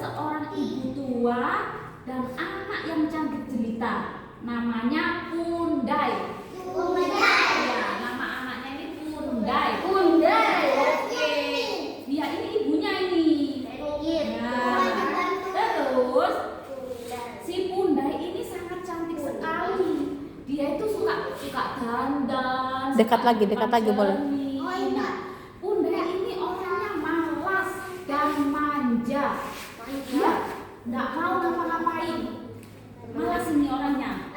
seorang ibu tua dan anak yang cantik jelita. Namanya Pundai. Ya, nama anaknya ini Pundai. Oke. Dia ini ibunya ini. Nah, terus si Pundai ini sangat cantik sekali. Dia itu suka dandan. Dekat lagi boleh. Pundai ini orangnya malas dan manja. Dia nggak mau ngapa-ngapain. Malas ini orangnya.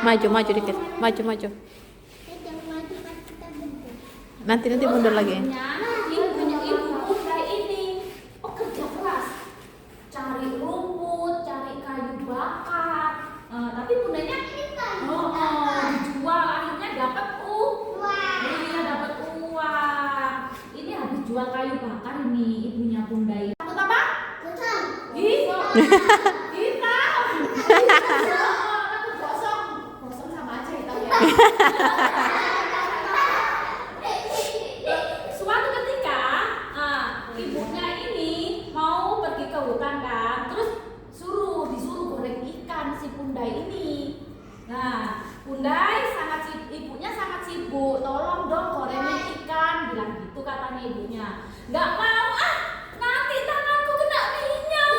Maju dikit. Maju. Nanti mundur lagi. Ibu Pundai ini kerja keras, cari rumput, cari kayu bakar. Tapi Pundainya dijual, akhirnya dapat dapat uang. Ini habis jual kayu bakar ini ibunya Pundai. Takut apa? Hitam. Takut gosong sama aja hitam ya. Suatu ketika ibunya ini mau pergi ke hutan kan, terus disuruh goreng ikan si Pundai ini. Nah, ibunya sangat sibuk, tolong dong gorengin ikan, bilang gitu katanya ibunya. Nggak mau, nanti tanganku kena minyak.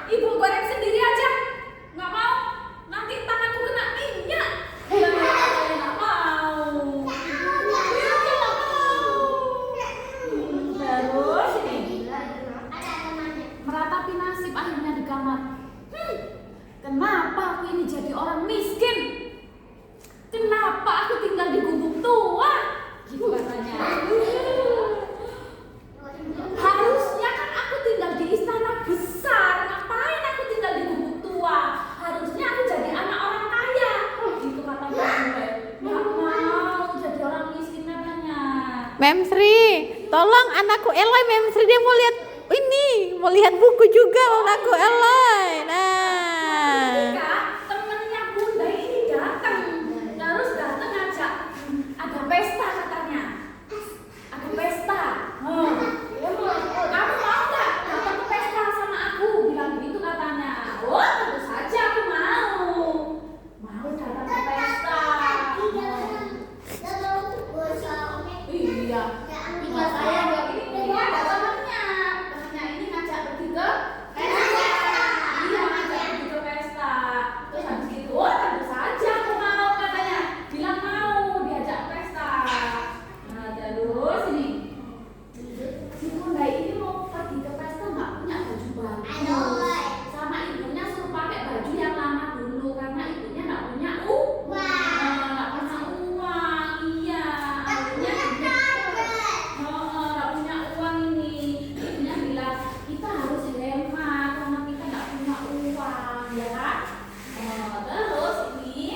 Ibu goreng sendiri aja. Nggak mau, nanti tanganku kena minyak. Nggak mau. Terus ini meratapi nasib akhirnya di kamar. Kenapa aku ini jadi orang miskin? Kenapa aku tinggal di gubuk tua? Gitu katanya. Harusnya kan aku tinggal di istana besar. Ngapain aku tinggal di gubuk tua? Harusnya aku jadi anak orang kaya. Gitu katanya. Nggak mau jadi orang miskin katanya. Mem Sri, tolong anakku Eloy. Mem Sri dia mau lihat buku juga anakku Eloy. Ketika temennya Pundai ini datang ngajak ada pesta katanya. Ada pesta. Kamu mau nggak datang ke pesta sama aku? Bilang gitu katanya. Tentu saja aku mau datang ke pesta. Iya. Ini ada temennya ini ngajak pergi ke pesta. Iya, ngajak pergi ke pesta. Terus habis gitu, tentu saja aku mau katanya. Bilang mau diajak pesta. Nah, terus ini si Pundai ini mau pergi ke pesta nggak punya baju baru. Sama ibunya suruh pakai baju yang lama dulu karena ibunya nggak punya uang. Iya. Akhirnya nggak punya uang ini. Ibunya bilang kita harus hemat karena kita nggak punya uang, ya kan? Terus ini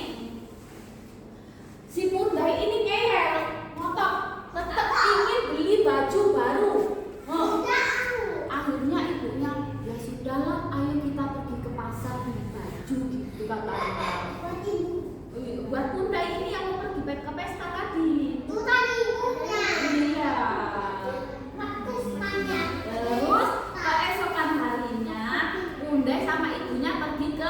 si Pundai ini ngeyel, ngotot, tetap ingin beli baju baru. Akhirnya ibunya, ya sudahlah, ayo kita pergi ke pasar beli baju, gitu katanya. Buat Pundai ini yang mau pergi ke pesta tadi. Iya. Terus keesokan harinya Pundai sama ibunya pergi ke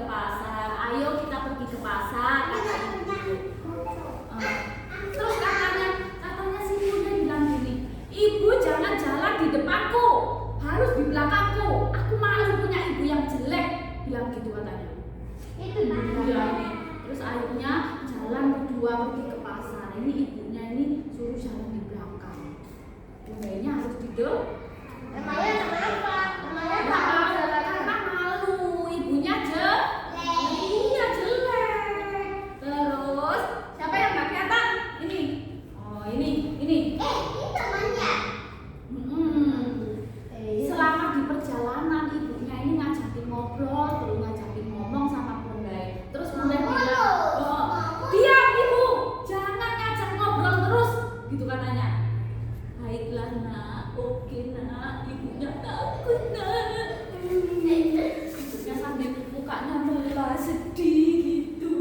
pasar. Ayo kita pergi ke pasar, kata ibu. Terus katanya si Pundai bilang gini, ibu jangan jalan di depanku, harus di belakangku. Aku malu punya ibu yang jelek, bilang gitu katanya. Iya. Terus akhirnya jalan berdua pergi ke pasar. Ini ibunya ini suruh jalan di belakang. Pundainya harus di depan. Karena malu, ibunya jelek. Iya, jelek. Terus siapa yang nggak kelihatan? Ini. Ini. Selama di perjalanan ibunya ini ngajakin ngobrol, terus ngajakin ngomong sama Pundai. Terus Pundai bilang, diam ibu, jangan ngajak ngobrol terus, gitu katanya. Baiklah nak, oke nak, ibunya takut nak. Ibunya sambil mukanya melah sedih gitu.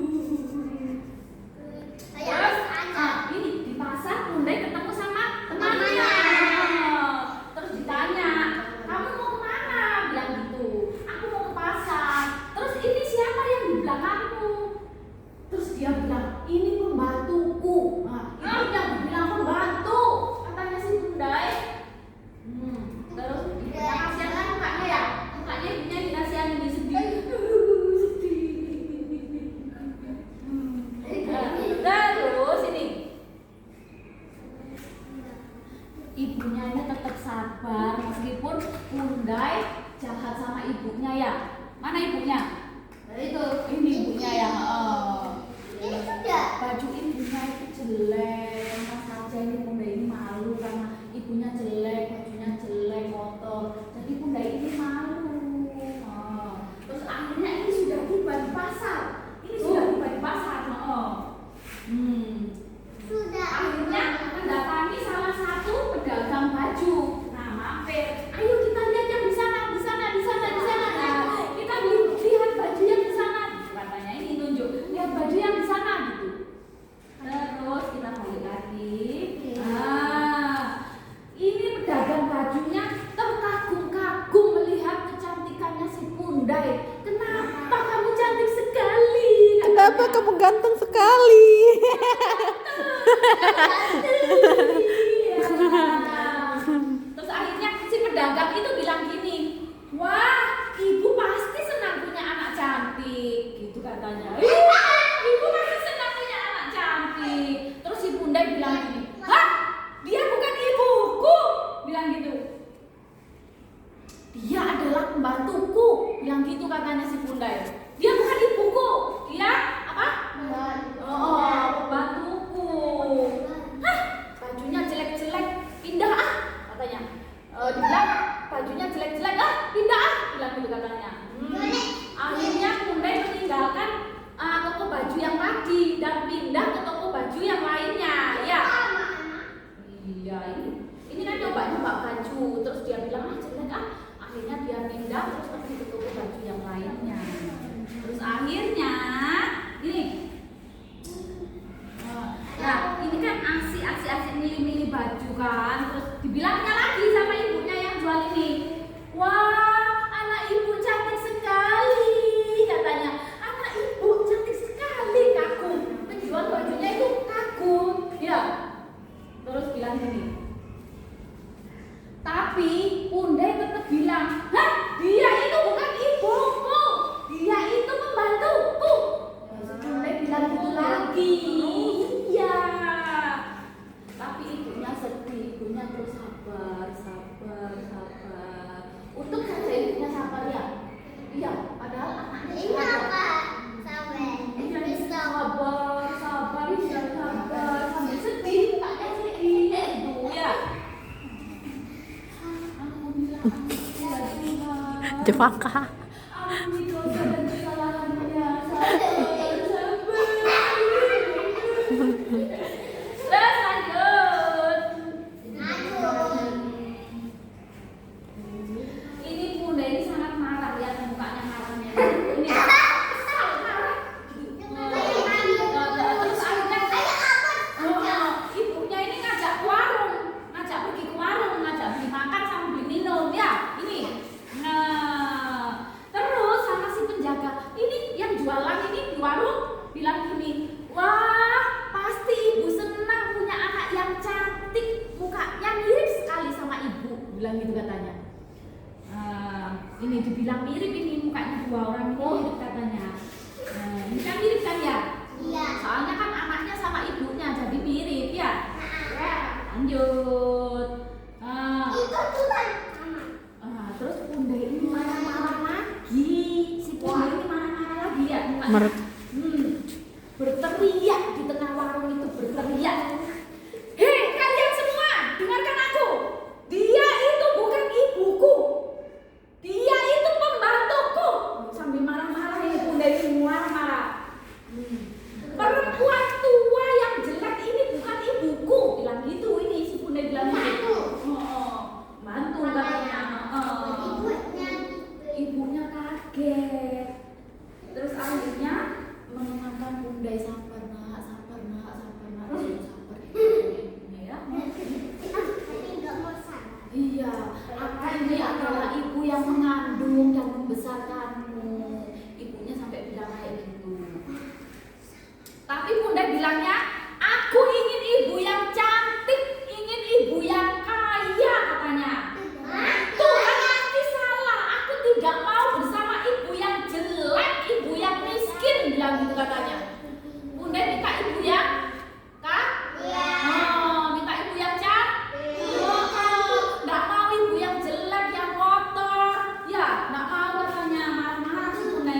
ibunya. Itu ini ibunya yang baju ibunya itu jelek, mas aja ini bunda ini malu karena ibunya jelek, bajunya jelek, kotor. Jadi bunda ini malu. Terus akhirnya ini sudah tiba di pasar. Akhirnya mendatangi salah satu pedagang baju. Nah, mampir. Ayo kita lihat yang di sana. Nah, kita lihat baju yang di sana. Katanya ini nunjuk, lihat baju yang di sana gitu. Terus kita balik lagi. Ini pedagang bajunya terkagum-kagum melihat kecantikannya si Pundai. Kenapa kamu cantik sekali? Kenapa kamu ganteng sekali? Terus akhirnya si pedagang itu bilang gini, wah ibu pasti senang punya anak cantik, gitu katanya. Ibu pasti senang punya anak cantik. Terus si bunda bilang gini, hah, dia bukan ibuku, bilang gitu. Dia adalah pembantuku, bilang gitu katanya si bunda. Dia bukan ibuku, dia apa? Pembantuku. Hah, bajunya jelek-jelek, pindah katanya. Dibilang bajunya jelek-jelek, pindah bilang gitu katanya. Akhirnya Pundai meninggalkan toko baju yang tadi dan pindah ke toko baju yang lainnya, ya. Iya, ini kan nyoba baju, terus dia bilang jelek akhirnya dia pindah terus pergi ke toko baju yang lainnya. Terus akhirnya ini. Nah, ini kan aksi milih baju kan, terus dibilangnya lagi sama ibunya yang jual ini, wah anak ibu cantik sekali, katanya. Anak ibu cantik sekali, kagum. Penjual bajunya itu kagum, ya. Terus bilang gini, tapi Pundai tetap bilang, hah, dia itu bukan ibuku, dia itu pembantuku. Pundai bilang gitu lagi. Iya. Tapi ibunya sedih, ibunya terus sabar. Untung saja ibunya sabar ya. Iya, padahal anaknya sabar, sambil sedih, taknya sedih, ibu ya. Jepangka. Ampuni dosa dan kesalahannya, sabar. Terus lanjut. Ini Bunda ini sangat marah, lihat mukanya marahnya. Ini kesal, marah. Terus akhirnya ibunya ini ngajak pergi ke warung, ngajak beli makan sama beli minum, ya. Ini. Nah, terus sama si penjaga ini yang jualan ini di warung bilang gini, wah pasti ibu senang punya anak yang cantik, mukanya mirip sekali sama ibu, bilang gitu katanya. Ini dibilang mirip, ini mukanya dua orang ini mirip katanya. Ini kan mirip kan ya? Iya. Soalnya kan anaknya sama ibunya jadi mirip ya. Lanjut. Terus Bunda ini marah-marah lagi. Si Bunda ini marah-marah lagi ya. Berteriak di tengah warung itu, berteriak. Hei kalian semua, dengarkan aku. Dia itu bukan ibuku. Dia itu pembantuku. Sambil marah-marah ini Bunda ini marah-marah. Perempuan tua yang jelek ini bukan ibuku, bilang gitu. Ini si Bunda bilang gitu. Mantu katanya. Ibunya kaget. Terus akhirnya menenangkan Bunda, sabar nak. Sabar. Ya. Iya, ini adalah ibu yang mengandung dan membesarkanmu. Ibunya sampai bilang kayak gitu. Tapi Bunda bilangnya, aku ingin ibu yang cantik, ingin ibu yang kaya, katanya. Tuhan pasti salah, aku tidak mau bersama ibu yang jelek, ibu yang miskin, bilang gitu katanya. Bunda minta ibu yang minta ibu yang cantik. Nggak mau ibu yang jelek, yang kotor. Ya, nggak mau katanya, marah-marah si Bunda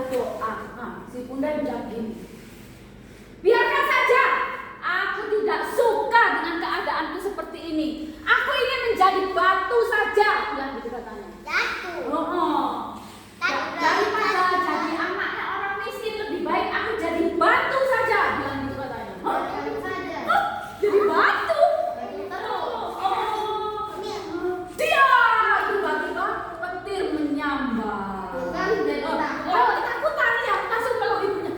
berdoa. Nah, si bunda bilang gini, biarkan saja, aku tidak suka dengan keadaanku seperti ini. Aku ingin menjadi batu saja, bilang gitu katanya. Oh. Daripada jadi anaknya orang miskin, lebih baik aku jadi batu saja, bilang gitu katanya. Jadi batu. Dia tiba-tiba petir menyambar. Ketakutan ya, langsung meluk ibunya.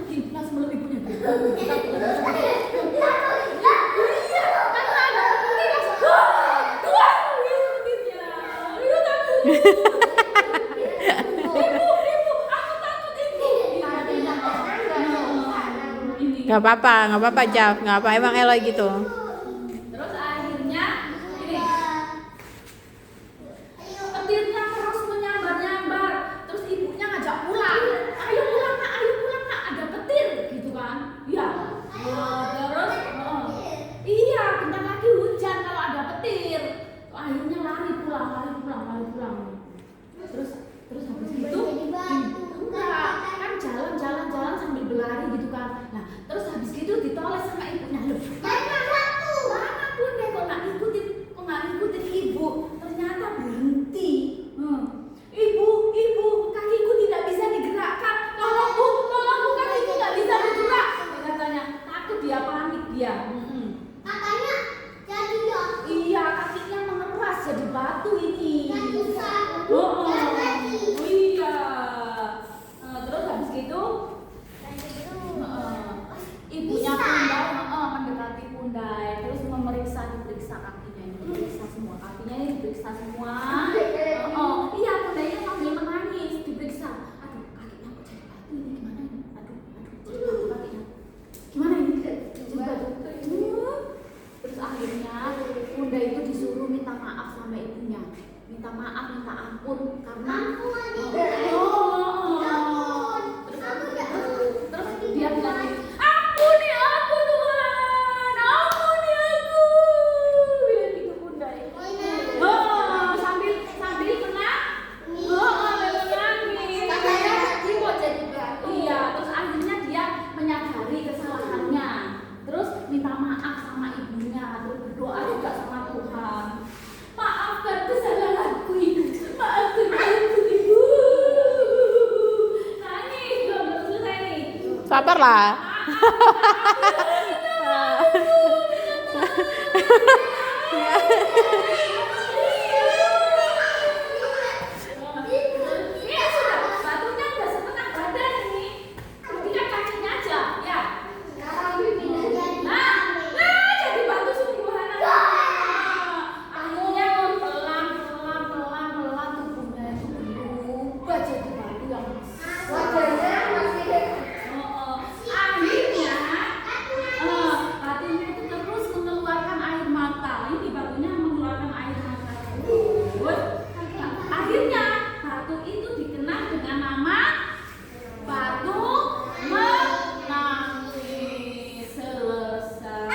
Iya, karena ada petir langsung. Tuan, petirnya. Ayo takut. Ibu, aku takut ibu. Nggak apa-apa Jaf, nggak apa, emang Eloy gitu. Terus akhirnya ini petirnya terus menyambar-nyambar. Terus ibunya ngajak pulang. Ayo pulang nak, ada petir gitu kan. Iya. Terus iya, bentar lagi hujan kalau ada petir. Akhirnya lari pulang. Terus habis itu enggak, kan jalan sambil berlari gitu kan. Nah, terus habis gitu ditoleh sama ibunya. Loh, mana bunda kok nggak ngikutin ibu? Ternyata berhenti. Ibu, kakiku tidak bisa digerakkan. Tolong bu, kakiku nggak bisa bergerak. Katanya takut, dia panik dia. Iya, kakinya mengeras jadi batu ini. Iya. Terus habis gitu ibunya mendekati Pundai, terus diperiksa kakinya ini, diperiksa semua iya, Pundainya sambil menangis, diperiksa. Aduh, kakinya kok jadi batu ini, gimana ini? Aduh, kakinya gimana ini? Jadi batu. Terus akhirnya Punda itu disuruh minta maaf sama ibunya, minta ampun karena terus dia bilang, ampuni aku Tuhan, ampuni aku, bilang gitu Bunda. Sambil menangis. Iya, terus akhirnya dia menyadari kesalahannya, terus minta maaf sama ibunya, terus berdoa juga sama Tuhan. Maafkan kesalahanku ibu, maafkan aku ibu. Nangis, belum selesai nih. Sabarlah. Iya sudah, batunya udah setengah badan ini. Tinggal kakinya aja, ya. Nah, jadi batu sungguhan. Akhirnya pelan tubuhnya itu berubah jadi batu yang akhirnya batunya itu terus mengeluarkan air mata. Ini batunya mengeluarkan air mata. Akhirnya batu itu dikenal dengan nama batu menangis. Selesai.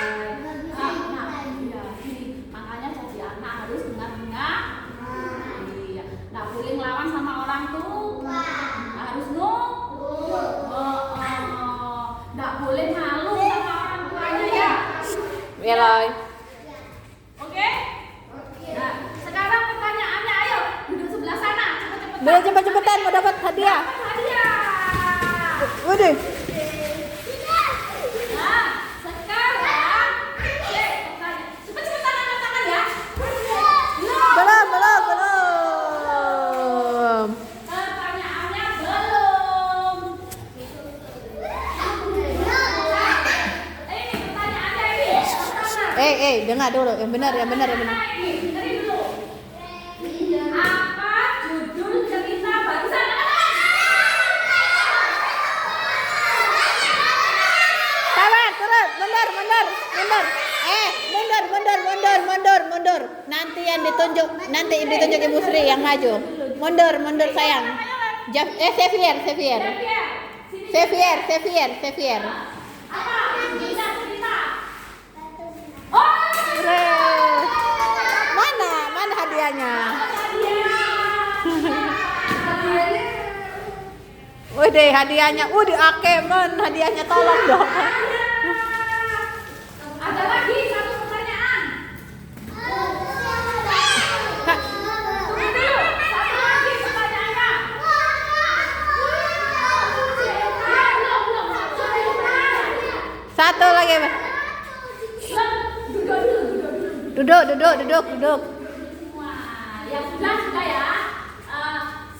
Makanya jadi anak harus dengar-dengar. Iya. Nggak boleh ngelawan sama orang tua. Harus nggak boleh malu sama orang tuanya ya. Eloy. Oke? Nah, sekarang pertanyaannya, ayo duduk sebelah sana, cepet-cepet. Boleh cepet-cepetan mau dapat hadiah. Hadiah. Waduh. Nah, sekarang cepet-cepetan angkat tangan ya. Belum. Pertanyaannya belum. Ini pertanyaannya ini. Dengar dulu, yang benar. Ini, dengerin dulu. Apa judul cerita barusan? Sabar, turun, mundur. Mundur. Nanti yang ditunjuk Ibu Sri yang maju. Mundur sayang. Xavier. Apa? Cerita. Oh, Mana hadiahnya? Wih, hadiahnya. Di Akemen, hadiahnya tolong dong. Ada lagi satu pertanyaan. Kak, Tunggu dulu. Satu lagi pertanyaannya. Belum. satu lagi. Duduk. Wah, yang sudah ya.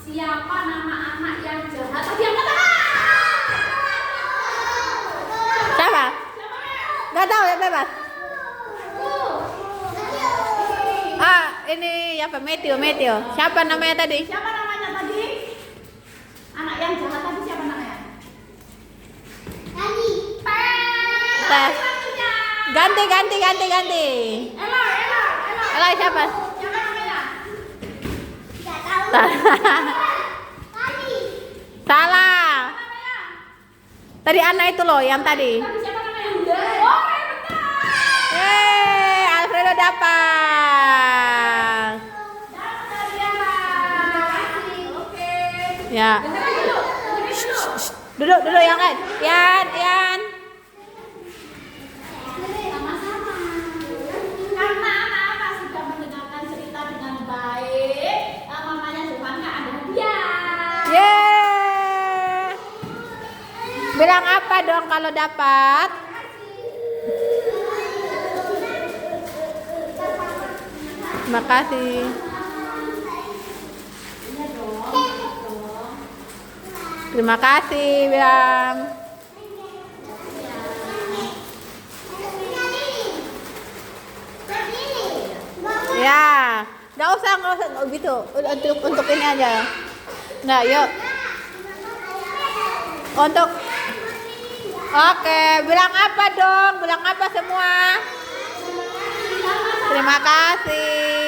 Siapa nama anak yang jahat? Tadi yang kata. Siapa? Gak tahu ya, bebas. Ini apa? Matthew. Siapa namanya tadi? Siapa namanya tadi? Anak yang jahat tadi siapa namanya? Tes. Ganti. Ella. Siapa? Siapa namanya? Salah. Namanya? Tadi anak itu loh, yang tadi. Tadi siapa namanya? Oh, benar. Yeay, Alfredo dapat. Dapat dia. Oke. Ya. Dengerin dulu. Duduk yang lain. Yan. Sama-sama. Karena anak-anak sudah mendengarkan cerita dengan baik, mamanya Jovana ada hadiah. Yeay. Bilang apa dong kalau dapat? Terima kasih. Terima kasih, bilang. Ya, nggak usah gitu. Untuk ini aja. Nah, yuk. Untuk Oke, bilang apa dong? Bilang apa semua? Terima kasih.